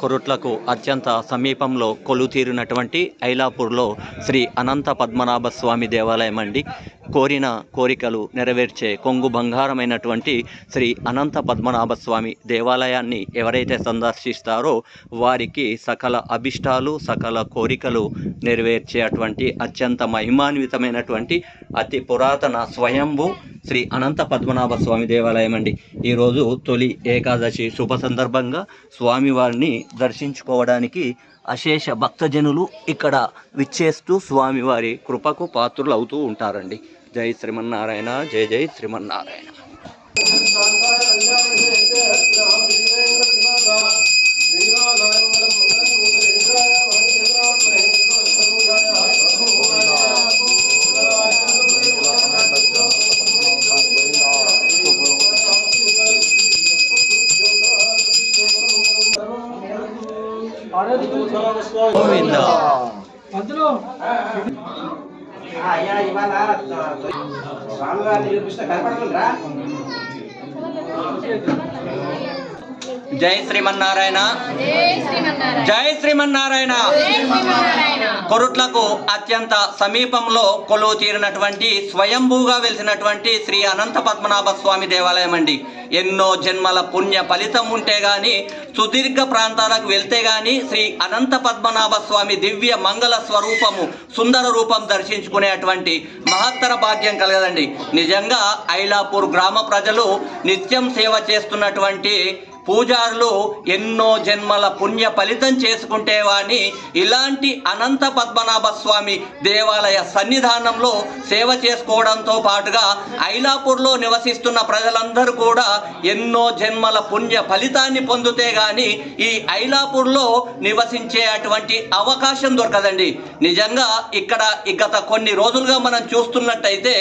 కొరుట్లకు అత్యంత సమీపంలో కొలుతీరినటువంటి ఐలాపూర్లో శ్రీ అనంత పద్మనాభ స్వామి దేవాలయం అండి. కోరిన కోరికలు నెరవేర్చే కొంగు బంగారమైనటువంటి శ్రీ అనంత పద్మనాభ స్వామి దేవాలయాన్ని ఎవరైతే సందర్శిస్తారో వారికి సకల అభిష్టాలు, సకల కోరికలు నెరవేర్చే అటువంటి అత్యంత మహిమాన్వితమైనటువంటి అతి పురాతన స్వయంభూ శ్రీ అనంత పద్మనాభ స్వామి దేవాలయం అండి. ఈరోజు తొలి ఏకాదశి శుభ సందర్భంగా స్వామివారిని దర్శించుకోవడానికి అశేష భక్తజనులు ఇక్కడ విచ్చేస్తూ స్వామివారి కృపకు పాత్రులు అవుతూ ఉంటారండి. జై శ్రీమన్నారాయణ, జై జై శ్రీమన్నారాయణ. గోవింద జై శ్రీమన్నారాయణ, జై శ్రీమన్నారాయణ. కొరుట్లకు అత్యంత సమీపంలో కొలువు తీరినటువంటి స్వయంభూగా వెలిసినటువంటి శ్రీ అనంత పద్మనాభ స్వామి దేవాలయం అండి. ఎన్నో జన్మల పుణ్య ఫలితం ఉంటే గాని, సుదీర్ఘ ప్రాంతాలకు వెళ్తే గాని శ్రీ అనంత పద్మనాభ స్వామి దివ్య మంగళ స్వరూపము, సుందర రూపం దర్శించుకునేటువంటి మహత్తర భాగ్యం కలగదండి. నిజంగా ఐలాపూర్ గ్రామ ప్రజలు నిత్యం సేవ చేస్తున్నటువంటి పూజారులు ఎన్నో జన్మల పుణ్య ఫలితం చేసుకుంటే వాని ఇలాంటి అనంత పద్మనాభ స్వామి దేవాలయ సన్నిధానంలో సేవ చేసుకోవడంతో పాటుగా ఐలాపూర్లో నివసిస్తున్న ప్రజలందరూ కూడా ఎన్నో జన్మల పుణ్య ఫలితాన్ని పొందితే గాని ఈ ఐలాపూర్లో నివసించే అటువంటి అవకాశం దొరకదండి. నిజంగా ఇక్కడ గత కొన్ని రోజులుగా మనం చూస్తున్నట్టయితే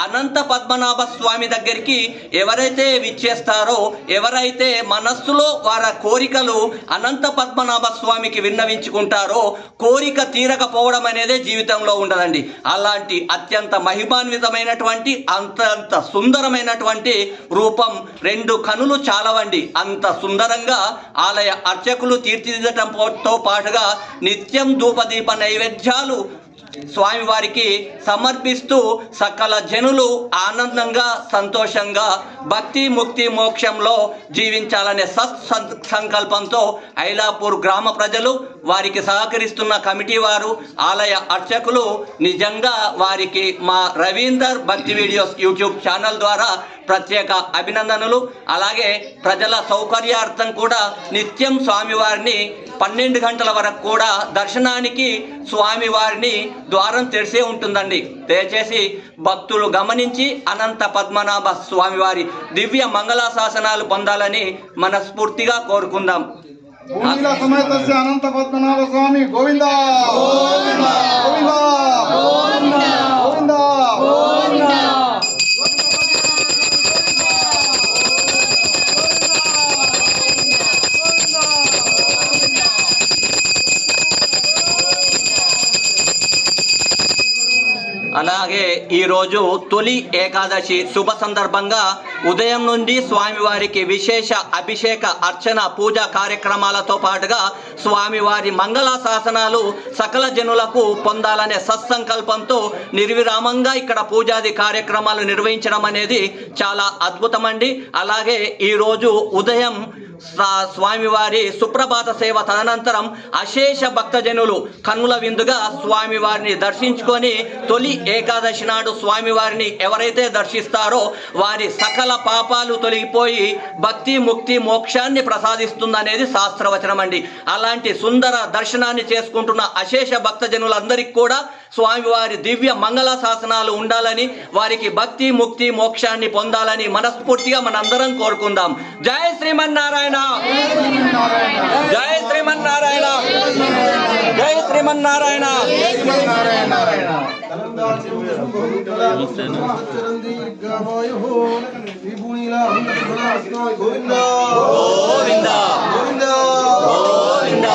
అనంత పద్మనాభ స్వామి దగ్గరికి ఎవరైతే విచ్చేస్తారో, ఎవరైతే మనస్సులో వారి కోరికలు అనంత పద్మనాభ స్వామికి విన్నవించుకుంటారో కోరిక తీరకపోవడం అనేదే జీవితంలో ఉండదండి. అలాంటి అత్యంత మహిమాన్వితమైనటువంటి అంత సుందరమైనటువంటి రూపం రెండు కనులు చాలవండి. అంత సుందరంగా ఆలయ అర్చకులు తీర్చిదిద్దటంతో పాటుగా నిత్యం ధూపదీప నైవేద్యాలు స్వామివారికి సమర్పిస్తూ సకల జనులు ఆనందంగా, సంతోషంగా, భక్తి ముక్తి మోక్షంలో జీవించాలనే సంకల్పంతో ఐలాపూర్ గ్రామ ప్రజలు, వారికి సహకరిస్తున్న కమిటీ వారు, ఆలయ అర్చకులు నిజంగా వారికి మా రవీందర్ భక్తి వీడియోస్ యూట్యూబ్ ఛానల్ ద్వారా ప్రత్యేక అభినందనలు. అలాగే ప్రజల సౌకర్యార్థం కూడా నిత్యం స్వామివారిని 12 గంటల వరకు కూడా దర్శనానికి స్వామివారిని ద్వారం తెరిసే ఉంటుందండి. దయచేసి భక్తులు గమనించి అనంత పద్మనాభ స్వామివారి దివ్య మంగళాశాసనాలు పొందాలని మనస్ఫూర్తిగా కోరుకుందాం. అనంత పద్మనాభ స్వామి గోవింద గోవింద గోవింద గోవింద. అలాగే ఈరోజు తొలి ఏకాదశి శుభ సందర్భంగా ఉదయం నుండి స్వామివారికి విశేష అభిషేక, అర్చన, పూజా కార్యక్రమాలతో పాటుగా స్వామివారి మంగళాశాసనాలు సకల జనులకు పొందాలనే సత్సంకల్పంతో నిర్విరామంగా ఇక్కడ పూజాది కార్యక్రమాలు నిర్వహించడం అనేది చాలా అద్భుతమండి. అలాగే ఈరోజు ఉదయం స్వామివారి సుప్రభాత సేవ తదనంతరం అశేష భక్తజనులు కన్నుల విందుగా స్వామివారిని దర్శించుకొని తొలి ఏకాదశి నాడు స్వామివారిని ఎవరైతే దర్శిస్తారో వారి సకల పాపాలు తొలగిపోయి భక్తి ముక్తి మోక్షాన్ని ప్రసాదిస్తుందనేది శాస్త్రవచనం అండి. అలాంటి సుందర దర్శనాన్ని చేసుకుంటున్న అశేష భక్తజనులందరికీ కూడా స్వామివారి దివ్య మంగళ శాసనాలు ఉండాలని, వారికి భక్తి ముక్తి మోక్షాన్ని పొందాలని మనస్ఫూర్తిగా మనందరం కోరుకుందాం. జై శ్రీమన్నారాయణ, జై శ్రీమన్నారాయణ, జై శ్రీమన్నారాయణ. గోవింద గోవింద.